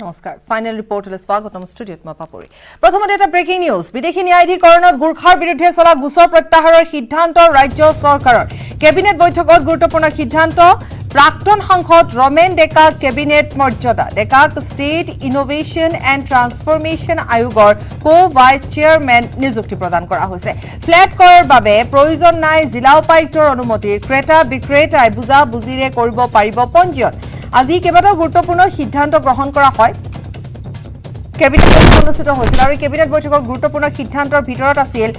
নমস্কাৰ ফাইনেল ৰিপৰ্টলৈ স্বাগতম ষ্টুডিঅ'ত মই পাপৰি প্ৰথমতে এটা ব্ৰেকিং নিউজ বিদেশী ন্যায়াধিকৰণত গুৰ্খাৰ বিৰুদ্ধে চলা গোচৰ প্ৰত্যাহাৰৰ সিদ্ধান্ত ৰাজ্য চৰকাৰৰ কেবিনেট বৈঠকত গুৰুত্বপূৰ্ণ সিদ্ধান্ত প্ৰাক্তন সাংসদ ৰমেন ডেকা কেবিনেট মৰ্যাদা ডেকাক ষ্টেট ইনোভেশ্যন এণ্ড ট্ৰান্সফৰমেশ্যন আয়োগৰ ভাইচ চেয়াৰমেন নিযুক্তি প্ৰদান কৰা হৈছে ফ্লেট কৰাৰ বাবে প্ৰয়োজন নাই জিলা উপায়ুক্তৰ অনুমতিৰ ক্ৰেতা বিক্ৰেতাই বুজা বুজিৰে কৰিব পাৰিব পঞ্জীয়ন আজি কেইবাটাও গুৰুত্বপূৰ্ণ সিদ্ধান্ত গ্ৰহণ কৰা হয় কেবিনেট বৈঠক অনুষ্ঠিত হৈছিল আৰু কেবিনেট বৈঠকৰ গুৰুত্বপূৰ্ণ সিদ্ধান্তৰ ভিতৰত আছিল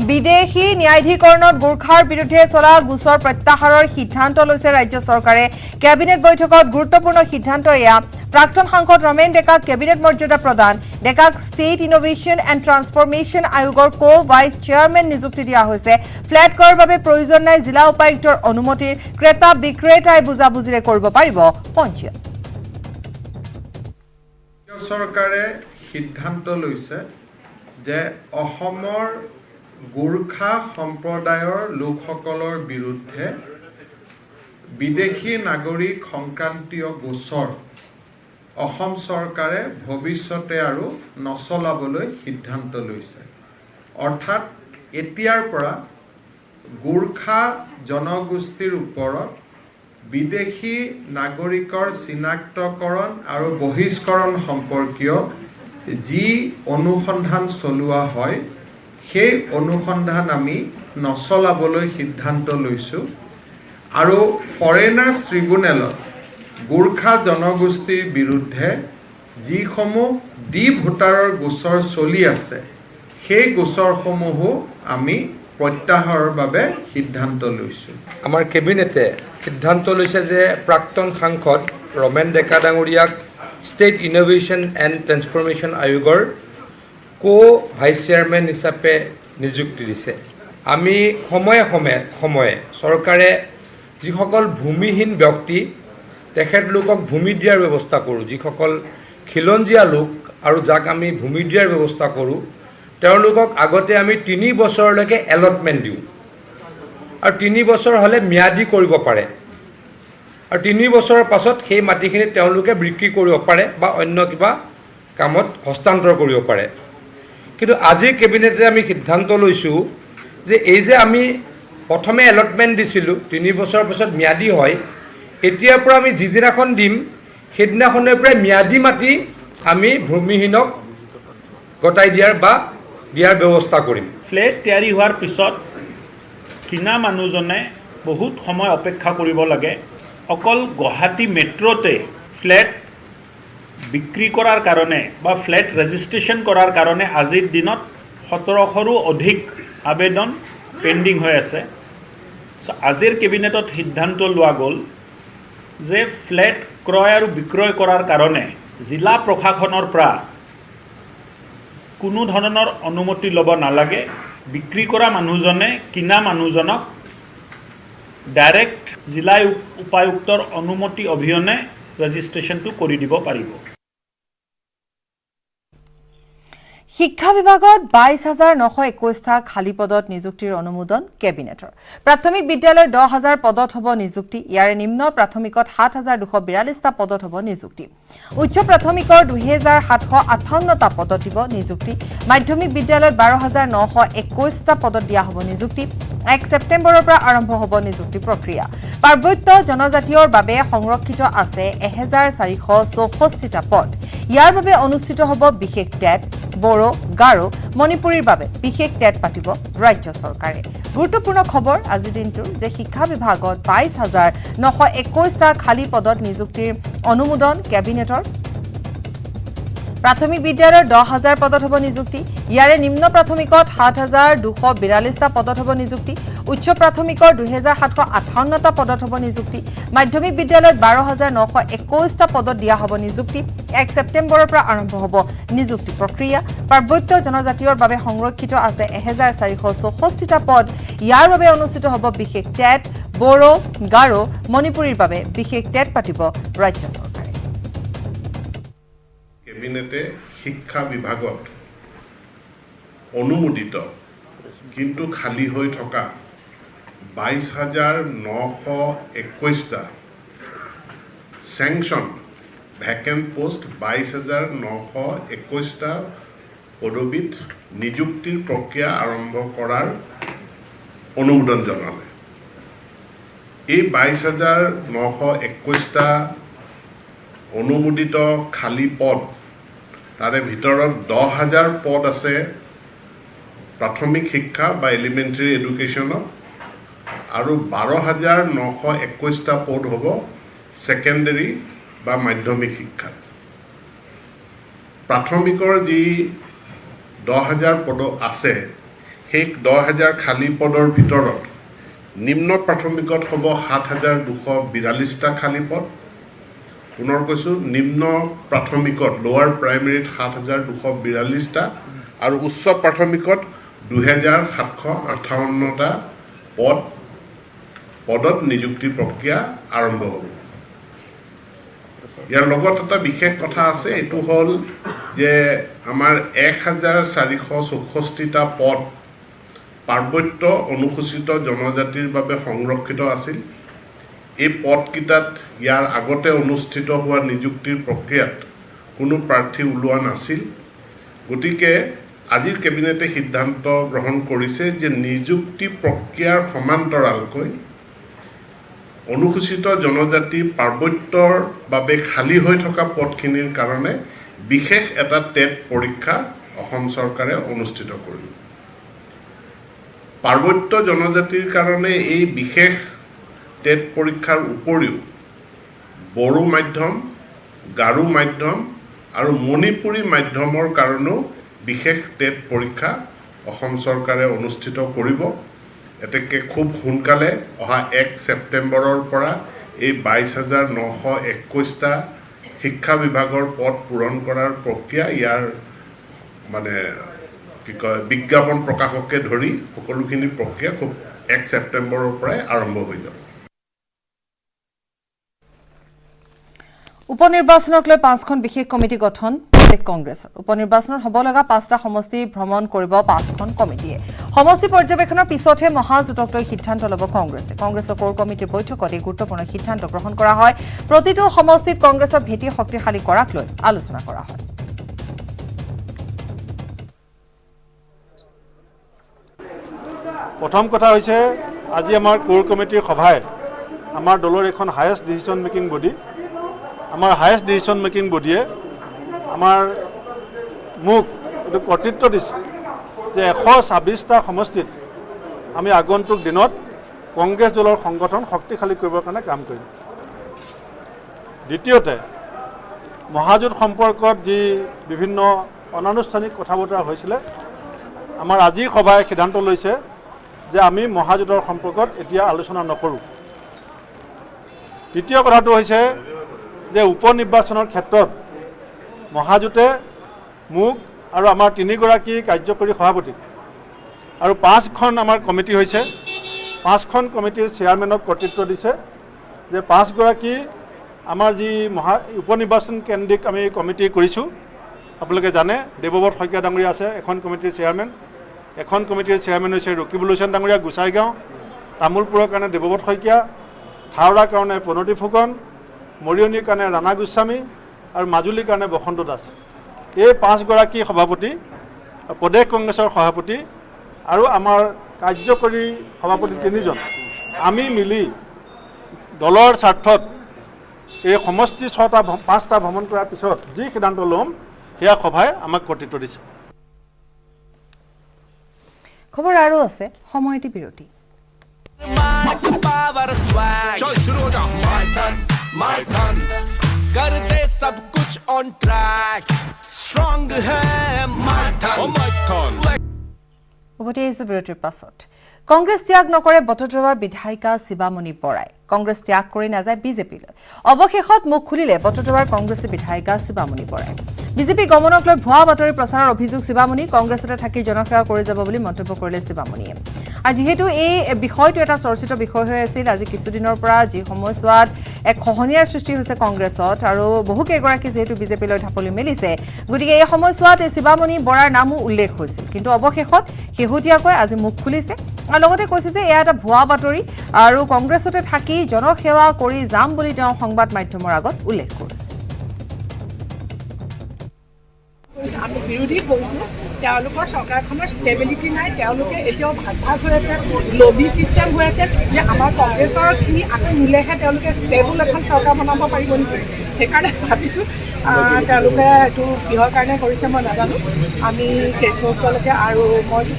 বিদেশী ন্যায়াধিকৰণত গুৰ্খাৰ বিৰুদ্ধে চলা গোচৰ প্ৰত্যাহাৰৰ সিদ্ধান্ত লৈছে ৰাজ্য চৰকাৰে কেবিনেট বৈঠকত গুৰুত্বপূৰ্ণ সিদ্ধান্ত এয়া প্ৰাক্তন সাংসদ ৰমেন ডেকাক কেবিনেট মৰ্যাদা প্ৰদান ডেকাক ষ্টেট ইনোভেশ্যন এণ্ড ট্ৰান্সফৰমেশ্যন আয়োগৰ ভাইচ চেয়াৰমেন নিযুক্তি দিয়া হৈছে ফ্লেট কৰাৰ বাবে প্ৰয়োজন নাই জিলা উপায়ুক্তৰ অনুমতিৰ ক্ৰেতা বিক্ৰেতাই বুজাবুজিৰে কৰিব পাৰিব পঞ্জীয়ন চৰকাৰে সিদ্ধান্ত লৈছে যে অসমৰ গোৰ্খা সম্প্ৰদায়ৰ লোকসকলৰ বিৰুদ্ধে বিদেশী নাগৰিক সংক্ৰান্তীয় গোচৰ অসম চৰকাৰে ভৱিষ্যতে আৰু নচলাবলৈ সিদ্ধান্ত লৈছে অৰ্থাৎ এতিয়াৰ পৰা গোৰ্খা জনগোষ্ঠীৰ ওপৰত বিদেশী নাগৰিকৰ চিনাক্তকৰণ আৰু বহিষ্কৰণ সম্পৰ্কীয় যি অনুসন্ধান চলোৱা হয় সেই অনুসন্ধান আমি নচলাবলৈ সিদ্ধান্ত লৈছোঁ আৰু ফৰেনাৰ্ছ ট্ৰিব্যুনেলত গোৰ্খা জনগোষ্ঠীৰ বিৰুদ্ধে যিসমূহ ডি ভোটাৰৰ গোচৰ চলি আছে সেই গোচৰসমূহো আমি প্ৰত্যাহাৰৰ বাবে সিদ্ধান্ত লৈছোঁ আমাৰ কেবিনেটে সিদ্ধান্ত লৈছে যে প্ৰাক্তন সাংসদ ৰমেন ডেকা ডাঙৰীয়াক ষ্টেট ইনোভেশ্যন এণ্ড ট্ৰান্সফৰমেশ্যন আয়োগৰ ভাইচ চেয়াৰমেন হিচাপে নিযুক্তি দিছে আমি সময়ে সময়ে চৰকাৰে যিসকল ভূমিহীন ব্যক্তি তেখেতলোকক ভূমি দিয়াৰ ব্যৱস্থা কৰোঁ যিসকল খিলঞ্জীয়া লোক আৰু যাক আমি ভূমি দিয়াৰ ব্যৱস্থা কৰোঁ তেওঁলোকক আগতে আমি 3 বছৰলৈকে এলটমেণ্ট দিওঁ আৰু 3 বছৰ হ'লে ম্যাদী কৰিব পাৰে আৰু 3 বছৰৰ পাছত সেই মাটিখিনি তেওঁলোকে বিক্ৰী কৰিব পাৰে বা অন্য কিবা কামত হস্তান্তৰ কৰিব পাৰে কিন্তু আজিৰ কেবিনেটে আমি সিদ্ধান্ত লৈছোঁ যে এই যে আমি প্ৰথমে এলটমেণ্ট দিছিলোঁ 3 বছৰৰ পাছত ম্যাদী হয় এতিয়াৰ পৰা আমি যিদিনাখন দিম সেইদিনাখনৰ পৰাই ম্যাদী মাটি আমি ভূমিহীনক গতাই দিয়াৰ ব্যৱস্থা কৰিম ফ্লেট তৈয়াৰী হোৱাৰ পিছত কিনা মানুহজনে বহুত সময় অপেক্ষা কৰিব লাগে অকল গুৱাহাটী মেট্ৰ'তে ফ্লেট বিক্ৰী কৰাৰ কাৰণে বা ফ্লেট ৰেজিষ্ট্ৰেশ্যন কৰাৰ কাৰণে আজিৰ দিনত 1700ৰো অধিক আবেদন পেণ্ডিং হৈ আছে আজিৰ কেবিনেটত সিদ্ধান্ত লোৱা গ'ল যে ফ্লেট ক্ৰয় আৰু বিক্ৰয় কৰাৰ কাৰণে জিলা প্ৰশাসনৰ পৰা কোনো ধৰণৰ অনুমতি ল'ব নালাগে বিক্ৰী কৰা মানুহজনে কিনা মানুহজনক ডাইৰেক্ট জিলা উপায়ুক্তৰ অনুমতি অবিহনে ৰেজিষ্ট্ৰেশ্যনটো কৰি দিব পাৰিব শিক্ষা বিভাগত 22,921টা খালী পদত নিযুক্তিৰ অনুমোদন কেবিনেটৰ প্ৰাথমিক বিদ্যালয়ৰ 10,000 পদত হ'ব নিযুক্তি ইয়াৰে নিম্ন প্ৰাথমিকত 7,242টা পদত হ'ব নিযুক্তি উচ্চ প্ৰাথমিকৰ 2,758টা পদত দিব নিযুক্তি মাধ্যমিক বিদ্যালয়ত 12,921টা পদত দিয়া হ'ব নিযুক্তি 1 ছেপ্টেম্বৰৰ পৰা আৰম্ভ হ'ব নিযুক্তি প্ৰক্ৰিয়া পাৰ্বত্য জনজাতীয়ৰ বাবে সংৰক্ষিত আছে 1,464টা পদ ইয়াৰ বাবে অনুষ্ঠিত হ'ব বিশেষ টেট বড়ো গাৰো মণিপুৰীৰ বাবে বিশেষ টেট পাতিব ৰাজ্য চৰকাৰে গুৰুত্বপূৰ্ণ খবৰ আজিৰ দিনটোৰ যে শিক্ষা বিভাগত 22,921টা খালী পদত নিযুক্তিৰ অনুমোদন কেবিনেটৰ প্ৰাথমিক বিদ্যালয়ৰ 10,000 পদত হ'ব নিযুক্তি ইয়াৰে নিম্ন প্ৰাথমিকত 7,242টা পদত হ'ব নিযুক্তি উচ্চ প্ৰাথমিকৰ 2,758টা পদত হ'ব নিযুক্তি মাধ্যমিক বিদ্যালয়ত 12,921টা পদত দিয়া হ'ব নিযুক্তি 1 ছেপ্টেম্বৰৰ পৰা আৰম্ভ হ'ব নিযুক্তি প্ৰক্ৰিয়া পাৰ্বত্য জনজাতীয়ৰ বাবে সংৰক্ষিত আছে 1,464টা পদ ইয়াৰ বাবে অনুষ্ঠিত হ'ব বিশেষ টেট বড়ো গাৰো মণিপুৰীৰ বাবে বিশেষ টেট পাতিব ৰাজ্য চৰকাৰে কেবিনেটে শিক্ষা বিভাগত অনুমোদিত কিন্তু খালী হৈ থকা 22,921টা চেংচন ভেকেণ্ট পোষ্ট 22,921টা পদবীত নিযুক্তিৰ প্ৰক্ৰিয়া আৰম্ভ কৰাৰ অনুমোদন জনালে। এই 22,921টা অনুমোদিত খালী পদ, তাৰে ভিতৰত 10,000 পদ আছে প্ৰাথমিক শিক্ষা বা এলিমেণ্টাৰী এডুকেশ্যনত, আৰু 12,921টা পদ হ'ব ছেকেণ্ডেৰী বা মাধ্যমিক শিক্ষাত। প্ৰাথমিকৰ যি 10,000 পদ আছে, সেই 10,000 খালী পদৰ ভিতৰত নিম্ন প্ৰাথমিকত হ'ব 7,242টা খালী পদ। পুনৰ কৈছোঁ, নিম্ন প্ৰাথমিকত লোৱাৰ প্ৰাইমেৰীত 7,242টা আৰু উচ্চ প্ৰাথমিকত 2,758টা পদত নিযুক্তিৰ প্ৰক্ৰিয়া আৰম্ভ হ'ব। ইয়াৰ লগত এটা বিশেষ কথা আছে, এইটো হ'ল যে আমাৰ 1,464টা পদ পাৰ্বত্য অনুসূচিত জনজাতিৰ বাবে সংৰক্ষিত আছিল। এই পদকেইটাত ইয়াৰ আগতে অনুষ্ঠিত হোৱা নিযুক্তিৰ প্ৰক্ৰিয়াত কোনো প্ৰাৰ্থী ওলোৱা নাছিল। গতিকে আজিৰ কেবিনেটে সিদ্ধান্ত গ্ৰহণ কৰিছে যে নিযুক্তি প্ৰক্ৰিয়াৰ সমান্তৰালকৈ অনুসূচিত জনজাতি পাৰ্বত্যৰ বাবে খালী হৈ থকা পদখিনিৰ কাৰণে বিশেষ এটা টেট পৰীক্ষা অসম চৰকাৰে অনুষ্ঠিত কৰিব। পাৰ্বত্য জনজাতিৰ কাৰণে এই বিশেষ টেট পৰীক্ষাৰ উপৰিও বড়ো মাধ্যম, গাৰো মাধ্যম আৰু মণিপুৰী মাধ্যমৰ কাৰণেও বিশেষ টেট পৰীক্ষা অসম চৰকাৰে অনুষ্ঠিত কৰিব। এতেকে খুব সোনকালে অহা 1 ছেপ্টেম্বৰৰ পৰা এই 22,921টা শিক্ষা বিভাগৰ পদ পূৰণ কৰাৰ প্ৰক্ৰিয়া, ইয়াৰ মানে কি কয় বিজ্ঞাপন প্ৰকাশকে ধৰি সকলোখিনি প্ৰক্ৰিয়া খুব 1 ছেপ্টেম্বৰৰ পৰাই আৰম্ভ হৈ যাব। উপনিৰ্বাচনক লৈ 5খন বিশেষ কমিটি গঠন প্ৰদেশ কংগ্ৰেছৰ। উপনিৰ্বাচনত হ'ব লগা 5টা সমষ্টি ভ্ৰমণ কৰিব 5খন কমিটিয়ে। সমষ্টি পৰ্যবেক্ষণৰ পিছতহে মহাজোঁটক লৈ সিদ্ধান্ত ল'ব কংগ্ৰেছে। কংগ্ৰেছৰ কোৰ কমিটিৰ বৈঠকত এই গুৰুত্বপূৰ্ণ সিদ্ধান্ত গ্ৰহণ কৰা হয়। প্ৰতিটো সমষ্টিত কংগ্ৰেছৰ ভেটি শক্তিশালী কৰাক লৈ আলোচনা কৰা হয়। প্ৰথম কথা হৈছে, আজি আমাৰ কোৰ কমিটিৰ সভাই আমাৰ দলৰ এখন হায়েষ্ট ডিচিশ্যন মেকিং বডি, আমাৰ হায়েষ্ট ডিচিশ্যন মেকিং বডিয়ে মোক এইটো কৰ্তৃত্ব দিছে যে 126টা সমষ্টিত আমি আগন্তুক দিনত কংগ্ৰেছ দলৰ সংগঠন শক্তিশালী কৰিবৰ কাৰণে কাম কৰিম। দ্বিতীয়তে, মহাজোঁট সম্পৰ্কত যি বিভিন্ন অনানুষ্ঠানিক কথা বতৰা হৈছিলে, আমাৰ আজিৰ সভাই সিদ্ধান্ত লৈছে যে আমি মহাজোঁটৰ সম্পৰ্কত এতিয়া আলোচনা নকৰোঁ। তৃতীয় কথাটো হৈছে যে উপনিৰ্বাচনৰ ক্ষেত্ৰত মহাজোঁটে মোক আৰু আমাৰ 3গৰাকী কাৰ্যকৰী সভাপতি আৰু 5খন আমাৰ কমিটি হৈছে, 5খন কমিটিৰ চেয়াৰমেনক কৰ্তৃত্ব দিছে যে 5গৰাকী আমাৰ যি উপনিৰ্বাচন কেন্দ্ৰিক আমি কমিটি কৰিছোঁ। আপোনালোকে জানে দেৱব্ৰত শইকীয়া ডাঙৰীয়া আছে এখন কমিটিৰ চেয়াৰমেন, এখন কমিটিৰ চেয়াৰমেন হৈছে ৰকিবুল হুছেইন ডাঙৰীয়া গোসাইগাঁও, তামোলপুৰৰ কাৰণে দেৱব্ৰত শইকীয়া, থাওৰাৰ কাৰণে প্ৰণতি ফুকন, মৰিয়নিৰ কাৰণে ৰাণা গোস্বামী আৰু মাজুলীৰ কাৰণে বসন্ত দাস। এই 5গৰাকী সভাপতি, প্ৰদেশ কংগ্ৰেছৰ সভাপতি আৰু আমাৰ কাৰ্যকৰী সভাপতি 3জন, আমি মিলি দলৰ স্বাৰ্থত এই সমষ্টি 5টা ভ্ৰমণ কৰাৰ পিছত যি সিদ্ধান্ত ল'ম সেয়া সভাই আমাক কৰ্তৃত্ব দিছে। খবৰ আৰু আছে, সময়টি বিৰতি। कर दे सब कुछ ऑन ट्रैक स्ट्रॉन्ग है माइथन উভতি আহিছোঁ বিৰতিৰ পাছত। কংগ্ৰেছ ত্যাগ নকৰে বটদ্ৰৱাৰ বিধায়িকা শিৱামণি বৰাই। কংগ্ৰেছ ত্যাগ কৰি নাযায় বিজেপিলৈ। অৱশেষত মুখ খুলিলে বটদ্ৰৱাৰ কংগ্ৰেছী বিধায়িকা শিৱামণি বৰাই। বিজেপি গমনক লৈ ভুৱা বাতৰি প্ৰচাৰৰ অভিযোগ শিৱামণিৰ। কংগ্ৰেছতে থাকি জনসেৱা কৰি যাব বুলি মন্তব্য কৰিলে শিৱামণিয়ে। আৰু যিহেতু এই বিষয়টো এটা চৰ্চিত বিষয় হৈ আছিল, আজি কিছুদিনৰ পৰা যি সময়ছোৱাত এক খহনীয়াৰ সৃষ্টি হৈছে কংগ্ৰেছত আৰু বহুকেইগৰাকী যিহেতু বিজেপিলৈ ঢাপলি মেলিছে, গতিকে এই সময়ছোৱাত শিৱামণি বৰাৰ নামো উল্লেখ হৈছিল। কিন্তু অৱশেষত শেহতীয়াকৈ আজি মুখ খুলিছে আৰু লগতে কৈছে যে এয়া এটা ভুৱা বাতৰি আৰু কংগ্ৰেছতে থাকি জনসেৱা কৰি যাম বুলি তেওঁ সংবাদ মাধ্যমৰ আগত উল্লেখ কৰিছে। আমি বিৰোধী কৰিছোঁ তেওঁলোকৰ চৰকাৰখনৰ ষ্টেবিলিটি নাই তেওঁলোকে এতিয়াও ভাগ হৈ আছে লবি ছিষ্টেম হৈ আছে যে আমাৰ কংগ্ৰেছৰখিনি আকৌ মিলেহে তেওঁলোকে ষ্টেবল এখন চৰকাৰ বনাব পাৰিব নেকি সেইকাৰণে ভাবিছোঁ তেওঁলোকে এইটো কিহৰ কাৰণে কৰিছে মই নাজানো আমি শেষ মুহূৰ্তলৈকে আৰু মইতো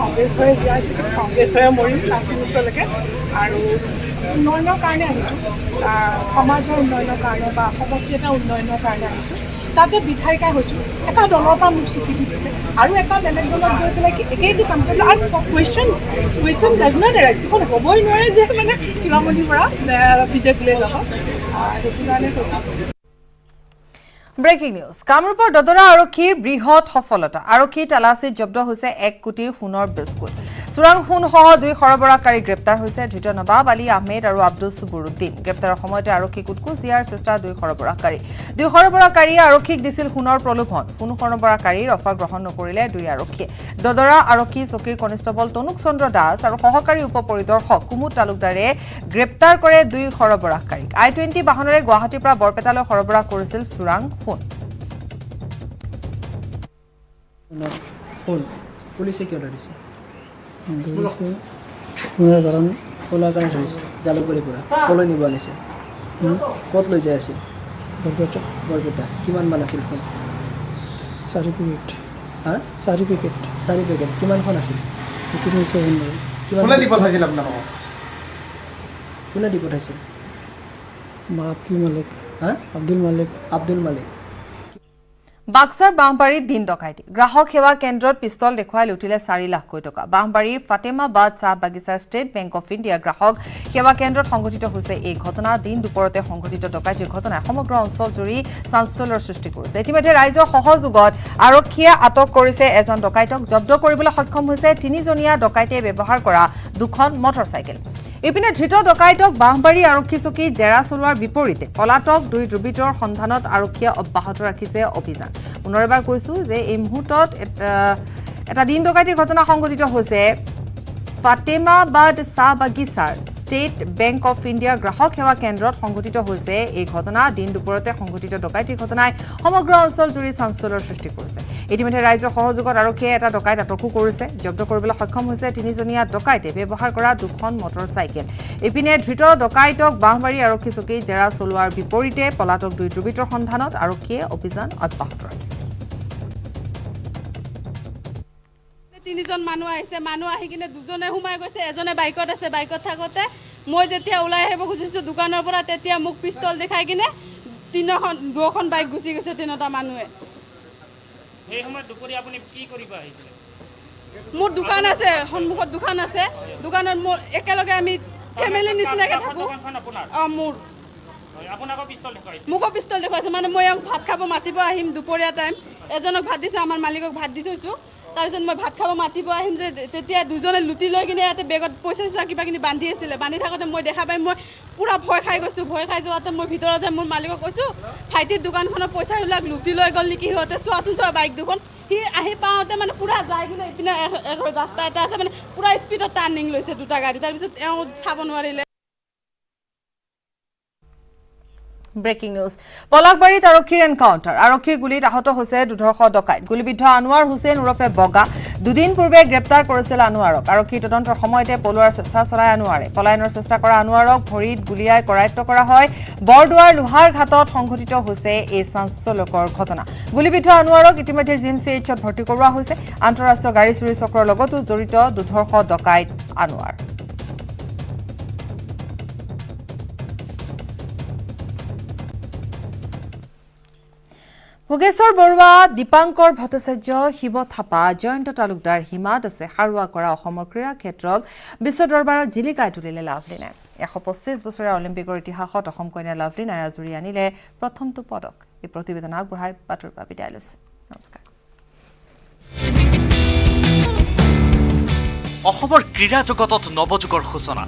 কংগ্ৰেছ হৈ জীয়াই আছোঁ কংগ্ৰেছ হৈ মৰিম লাষ্ট মুহূৰ্তলৈকে আৰু উন্নয়নৰ কাৰণে আহিছোঁ সমাজৰ উন্নয়নৰ কাৰণে বা সমষ্টি এটা উন্নয়নৰ কাৰণে আহিছোঁ তাতে বিধায়িকা হৈছোঁ এটা দলৰ পৰা মোক স্বীকৃতি দিছে আৰু এটা বেলেগ দলত গৈ পেলাই একেইটো কাম কৰিলোঁ আৰু কুৱেশ্যন ডাজ নট এৰাইজ কোনো হ'বই নোৱাৰে যে মানে শিৱামণিৰ পৰা বিজেপিলৈ যাব সেইটো কাৰণে কৈছোঁ ব্ৰেকিং নিউজ কামৰূপৰ দদৰা আৰক্ষীৰ বৃহৎ সফলতা আৰক্ষীৰ তালাচীত জব্দ হৈছে 1 কোটিৰ সোণৰ বিস্কুট চোৰাং সোণসহ 2 সৰবৰাহকাৰী গ্ৰেপ্তাৰ হৈছে ধৃত নবাব আলী আহমেদ আৰু আব্দুল সুবুৰুদ্দিন গ্ৰেপ্তাৰৰ সময়তে আৰক্ষীক উৎকোচ দিয়াৰ চেষ্টা 2 সৰবৰাহকাৰী 2 সৰবৰাহকাৰীয়ে আৰক্ষীক দিছিল সোণৰ প্ৰলোভন সোণ সৰবৰাহকাৰীৰ অফাৰ গ্ৰহণ নকৰিলে 2 আৰক্ষীয়ে দদৰা আৰক্ষী চকীৰ কনিষ্টবল তনুক চন্দ্ৰ দাস আৰু সহকাৰী উপ পৰিদৰ্শক কুমুদ তালুকদাৰে গ্ৰেপ্তাৰ কৰে 2 সৰবৰাহকাৰীক I-20 বাহনেৰে গুৱাহাটীৰ পৰা বৰপেটালৈ সৰবৰাহ কৰিছিল চোৰাং সোণ পুলিচে কিয় ধৰিছে সোণৰ কাৰণ কলাৰ কাৰণে ধৰিছে জালুকবাৰীৰ পৰা কলৈ নিব আনিছে ক'ত লৈ যাই আছিল বৰপেটা কিমান মান আছিল সোণ 4 পেকেট হা 4 পেকেট কিমানখন আছিল কোনে দি পঠাইছিল আপোনালোকক কোনে দি পঠাইছিল আব্দুল মালিক বাক্সাৰ বাঁহবাৰীত দিন ডকাইতি গ্ৰাহক সেৱা কেন্দ্ৰত পিস্তল দেখুৱাই লুটিলে 4 লাখ টকা বাঁহবাৰীৰ ফাতেমাবাদ চাহ বাগিচাৰ ষ্টেট বেংক অফ ইণ্ডিয়াৰ গ্ৰাহক সেৱা কেন্দ্ৰত সংঘটিত হৈছে এই ঘটনা দিন দুপৰতে সংঘটিত ডকাইতিৰ ঘটনাই সমগ্ৰ অঞ্চল জুৰি চাঞ্চল্যৰ সৃষ্টি কৰিছে ইতিমধ্যে ৰাইজৰ সহযোগত আৰক্ষীয়ে আটক কৰিছে এজন ডকাইতক জব্দ কৰিবলৈ সক্ষম হৈছে 3জনীয়া ডকাইতে ব্যৱহাৰ কৰা 2খন মটৰচাইকেল ইপিনে ধৃত ডকাইতক বাঁহবাৰী আৰক্ষী চকী জেৰা চলোৱাৰ বিপৰীতে পলাতক 2 দুৰ্বৃত্তৰ সন্ধানত আৰক্ষীয়ে অব্যাহত ৰাখিছে অভিযান পুনৰবাৰ কৈছো যে এই মুহূৰ্তত এটা দিন ডকাইতিৰ ঘটনা সংঘটিত হৈছে ফাতেমাবাদ চাহ বাগিচাৰ ষ্টেট বেংক অফ ইণ্ডিয়াৰ গ্ৰাহক সেৱা কেন্দ্ৰত সংঘটিত হৈছে এই ঘটনা দিন দুপৰতে সংঘটিত ডকাইতিৰ ঘটনাই সমগ্ৰ অঞ্চল জুৰি চাঞ্চল্যৰ সৃষ্টি কৰিছে ইতিমধ্যে ৰাইজৰ সহযোগত আৰক্ষীয়ে এটা ডকাইত আটকো কৰিছে জব্দ কৰিবলৈ সক্ষম হৈছে 3জনীয়া ডকাইতে ব্যৱহাৰ কৰা 2খন মটৰচাইকেল ইপিনে ধৃত ডকাইতক বাঁহবাৰী আৰক্ষী চকী জেৰা চলোৱাৰ বিপৰীতে পলাতক 2 দুৰ্বৃত্তৰ সন্ধানত আৰক্ষীয়ে অভিযান অব্যাহত ৰাখিছে 3জন মানুহ আহিছে মানুহ আহি কিনে 2জনে সোমাই গৈছে এজনে বাইকত আছে বাইকত থাকোতে মই যেতিয়া ওলাই আহিব খুজিছোঁ দোকানৰ পৰা তেতিয়া মোক পিস্তল দেখাই কিনে 2খন বাইক গুচি গৈছে 3টা মানুহে এই সময়ত দুপৰীয়া আপুনি কি কৰিব আহিছিল মোৰ দোকান আছে সন্মুখত দোকান আছে দোকানত মোৰ একেলগে আমি ফেমিলি নিচিনাকৈ থাকোঁ মোৰ আপোনাকো পিস্তল দেখাইছে মোকো পিস্তল দেখুৱাইছে মানে মই ভাত খাব মাতিব আহিম দুপৰীয়া টাইম এজনক ভাত দিছোঁ আমাৰ মালিকক ভাত দি থৈছোঁ তাৰপিছত মই ভাত খাব মাতিব আহিম যে তেতিয়া 2জনে লুটি লৈ কিনে ইয়াতে বেগত পইচা কিবা কিনি বান্ধি আছিলে বান্ধি থাকোঁতে মই দেখা পাই মই পূৰা ভয় খাই গৈছোঁ ভয় খাই যোৱাতে মই ভিতৰত যাই মোৰ মালিকক কৈছোঁ ভাইটিৰ দোকানখনৰ পইচাবিলাক লুটি লৈ গ'ল নেকি সিহঁতে চোৱা বাইক দুখন সি আহি পাওঁতে মানে পূৰা যাই কিনে ইপিনে ৰাস্তা এটা আছে মানে পূৰা স্পীডত টাৰ্ণিং লৈছে 2টা গাড়ী তাৰপিছত এওঁ চাব নোৱাৰিলে ব্ৰেকিং নিউজ পলাকবাৰীত আৰক্ষীৰ এনকাউণ্টাৰ আৰক্ষীৰ গুলীত আহত হৈছে 200 ডকাইত গুলীবিদ্ধ আনোৱাৰ হুছেইন ওৰফে বগা দুদিন পূৰ্বে গ্ৰেপ্তাৰ কৰিছিল আনোৱাৰক আৰক্ষী তদন্তৰ সময়তে পলোৱাৰ চেষ্টা চলাই আনোৱাৰে পলায়নৰ চেষ্টা কৰা আনোৱাৰক ভৰিত গুলীয়াই কৰায়ত্ব কৰা হয় বৰদুৱাৰ লোহাৰ ঘাটত সংঘটিত হৈছে এই চাঞ্চল্যকৰ ঘটনা গুলীবিদ্ধ আনোৱাৰক ইতিমধ্যে জিএমচিএইচত ভৰ্তি কৰোৱা হৈছে আন্তঃৰাষ্ট্ৰীয় গাড়ী চুৰি চক্ৰৰ লগতো জড়িত 200 ডকাইত আনোৱাৰ ভোগেশ্বৰ বৰুৱা দীপাংকৰ ভট্টাচাৰ্য শিৱ থাপা জয়ন্ত তালুকদাৰ হিমা দাসে হাৰুৱা কৰা অসমৰ ক্ৰীড়া ক্ষেত্ৰক বিশ্ব দৰবাৰত জিলিকাই তুলিলে লাভলীনাই 125 বছৰীয়া অলিম্পিকৰ ইতিহাসত অসম কন্যা লাভলীনাই আজৰি আনিলে প্ৰথমটো পদক এই প্ৰতিবেদন আগবঢ়াই বাতৰিৰ পৰা বিদায় লৈছো নমস্কাৰ অসমৰ ক্ৰীড়া জগতত নৱযুগৰ সূচনা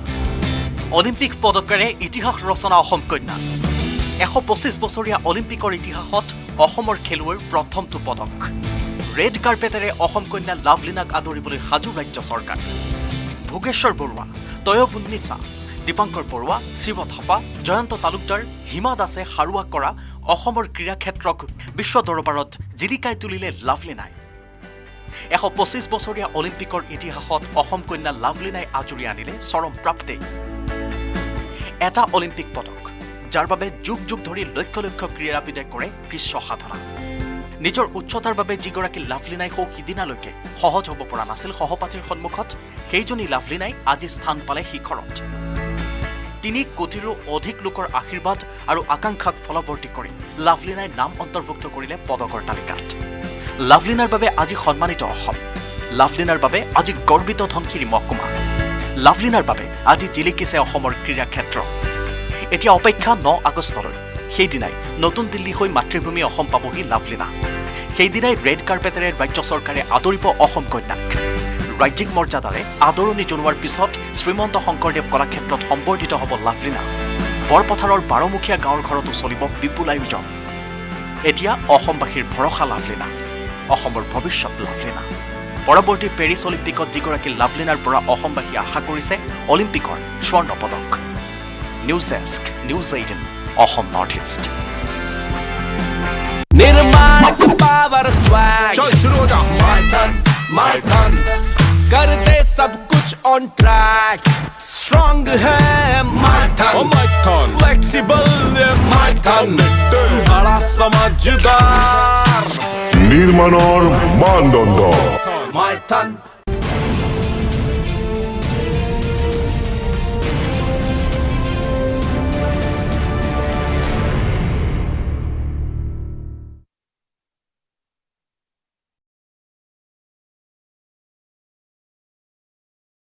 অলিম্পিক পদকেৰে ইতিহাস ৰচনা অসম কন্যা 125 বছৰীয়া অলিম্পিকৰ ইতিহাসত অসমৰ খেলুৱৈৰ প্ৰথমটো পদক ৰেড কাৰ্পেটেৰে অসম কন্যা লাভলীনাক আদৰিবলৈ সাজু ৰাজ্য চৰকাৰ ভোগেশ্বৰ বৰুৱা তয়বুন্নিছা দীপাংকৰ বৰুৱা শিৱ থাপা জয়ন্ত তালুকদাৰ হিমা দাসে হাৰুৱা কৰা অসমৰ ক্ৰীড়া ক্ষেত্ৰক বিশ্ব দৰবাৰত জিলিকাই তুলিলে লাভলিনাই 125 বছৰীয়া অলিম্পিকৰ ইতিহাসত অসম কন্যা লাভলিনাই আজৰি আনিলে চৰম প্ৰাপ্তি এটা অলিম্পিক পদক যাৰ বাবে যুগ যুগ ধৰি লক্ষ লক্ষ ক্ৰীড়াবিদে কৰে কৃষ্য সাধনা নিজৰ উচ্চতাৰ বাবে যিগৰাকী লাভলিনাই সৌ সিদিনালৈকে সহজ হ'ব পৰা নাছিল সহপাঠীৰ সন্মুখত সেইজনী লাভলিনাই আজি স্থান পালে শিখৰত 3 কোটিৰো অধিক লোকৰ আশীৰ্বাদ আৰু আকাংক্ষাক ফলৱৰ্তী কৰি লাভলিনাই নাম অন্তৰ্ভুক্ত কৰিলে পদকৰ তালিকাত লাভলিনাৰ বাবে আজি সন্মানিত অসম লাভলিনাৰ বাবে আজি গৰ্বিত ধনশিৰি মহকুমা লাভলিনাৰ বাবে আজি জিলিকিছে অসমৰ ক্ৰীড়া ক্ষেত্ৰ এতিয়া অপেক্ষা 9 আগষ্টলৈ সেইদিনাই নতুন দিল্লী হৈ মাতৃভূমি অসম পাবহি লাভলিনা সেইদিনাই ৰেড কাৰ্পেটেৰে ৰাজ্য চৰকাৰে আদৰিব অসম কন্যাক ৰাজ্যিক মৰ্যাদাৰে আদৰণি জনোৱাৰ পিছত শ্ৰীমন্ত শংকৰদেৱ কলাক্ষেত্ৰত সম্বৰ্ধিত হ'ব লাভলিনা বৰপথাৰৰ 12মুখীয়া গাঁৱৰ ঘৰতো চলিব বিপুল আয়োজন এতিয়া অসমবাসীৰ ভৰসা লাভলিনা অসমৰ ভৱিষ্যত লাভলিনা পৰৱৰ্তী পেৰিছ অলিম্পিকত যিগৰাকী লাভলিনাৰ পৰা অসমবাসী আশা কৰিছে অলিম্পিকৰ স্বৰ্ণ পদক news desk news 18 Assam north east निर्माण पावर स्वैग चल शुरू हो जा my ton कर दे सब कुछ ऑन ट्रैक स्ट्रॉन्ग है my ton फ्लेक्सिबल है my ton बड़ा समझदार নিৰ্মাণৰ মানদণ্ড my ton